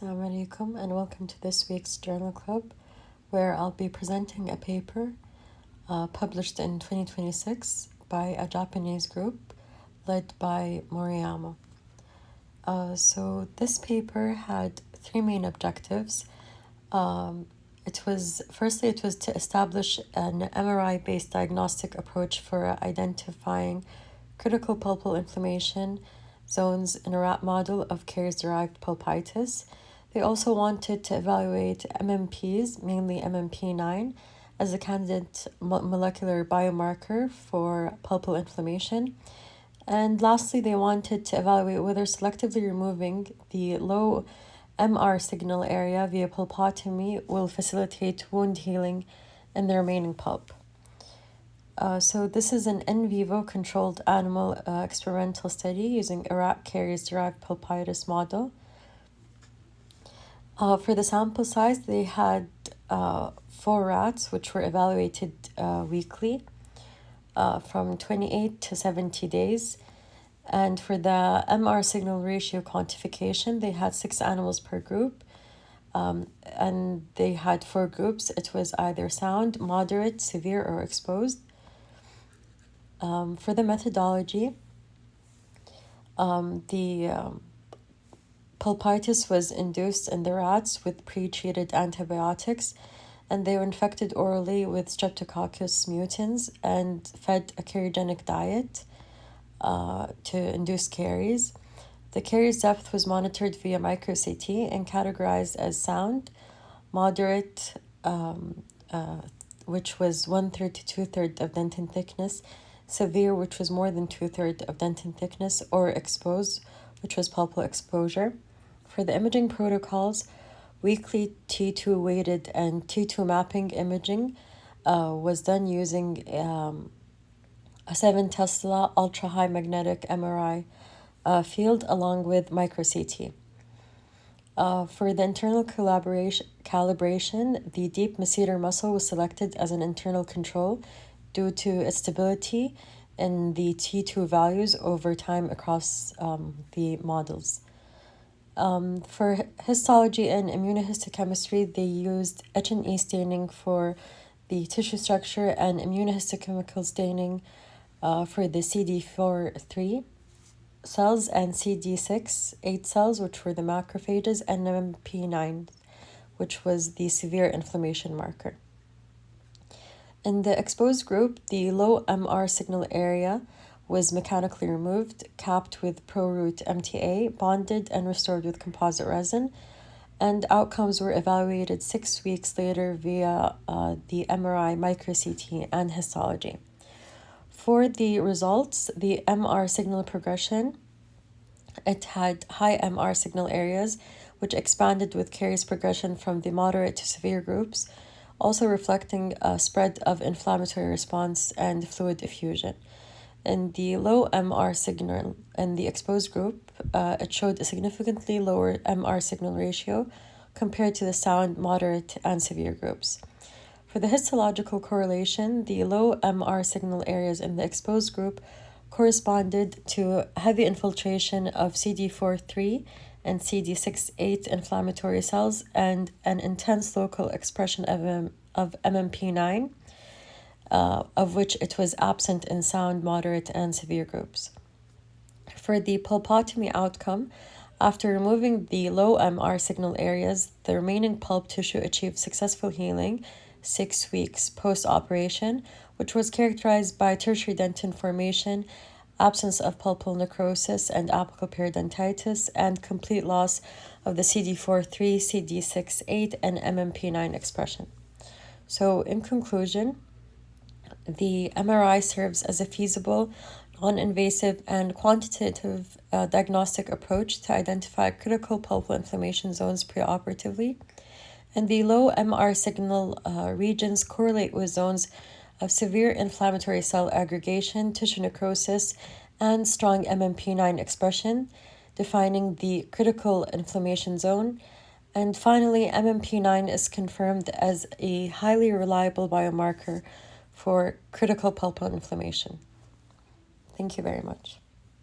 Assalamu alaikum and welcome to this week's Journal Club, where I'll be presenting a paper published in 2026 by a Japanese group led by Moriyama. So this paper had three main objectives. It was to establish an MRI-based diagnostic approach for identifying critical pulpal inflammation zones in a rat model of caries-derived pulpitis. They also wanted to evaluate MMPs, mainly MMP9, as a candidate molecular biomarker for pulpal inflammation. And lastly, they wanted to evaluate whether selectively removing the low MR signal area via pulpotomy will facilitate wound healing in the remaining pulp. So this is an in vivo controlled animal experimental study using a rat caries-derived pulpitis model. For the sample size, they had 4 rats, which were evaluated weekly from 28 to 70 days. And for the MR signal ratio quantification, they had 6 animals per group. And they had 4 groups. It was either sound, moderate, severe, or exposed. For the methodology, the pulpitis was induced in the rats with pre-treated antibiotics, and they were infected orally with Streptococcus mutans and fed a cariogenic diet to induce caries. The caries depth was monitored via micro-CT and categorized as sound, moderate, which was 1/3 to 2/3 of dentin thickness, severe, which was more than 2/3 of dentin thickness, or exposed, which was pulpal exposure. For the imaging protocols, weekly T2 weighted and T2 mapping imaging was done using a 7 Tesla ultra-high magnetic MRI field along with micro-CT. For the internal calibration, the deep masseter muscle was selected as an internal control due to its stability in the T2 values over time across the models. For histology and immunohistochemistry, they used H&E staining for the tissue structure and immunohistochemical staining for the CD4-3 cells and CD6-8 cells, which were the macrophages, and MMP9, which was the severe inflammation marker. In the exposed group, the low MR signal area was mechanically removed, capped with ProRoot MTA, bonded and restored with composite resin, and outcomes were evaluated 6 weeks later via the MRI, micro-CT, and histology. For the results, the MR signal progression, it had high MR signal areas, which expanded with caries progression from the moderate to severe groups, also reflecting a spread of inflammatory response and fluid diffusion. In the low MR signal in the exposed group, it showed a significantly lower MR signal ratio compared to the sound, moderate, and severe groups. For the histological correlation, the low MR signal areas in the exposed group corresponded to heavy infiltration of CD4-3 and CD6-8 inflammatory cells and an intense local expression of MMP9, of which it was absent in sound, moderate, and severe groups. For the pulpotomy outcome, after removing the low MR signal areas, the remaining pulp tissue achieved successful healing 6 weeks post-operation, which was characterized by tertiary dentin formation, absence of pulpal necrosis and apical periodontitis, and complete loss of the CD4-3, CD6-8, and MMP9 expression. So in conclusion, the MRI serves as a feasible, non-invasive, and quantitative diagnostic approach to identify critical pulpal inflammation zones preoperatively, and the low MR signal regions correlate with zones of severe inflammatory cell aggregation, tissue necrosis, and strong MMP9 expression, defining the critical inflammation zone. And finally, MMP9 is confirmed as a highly reliable biomarker for critical pulpal inflammation. Thank you very much.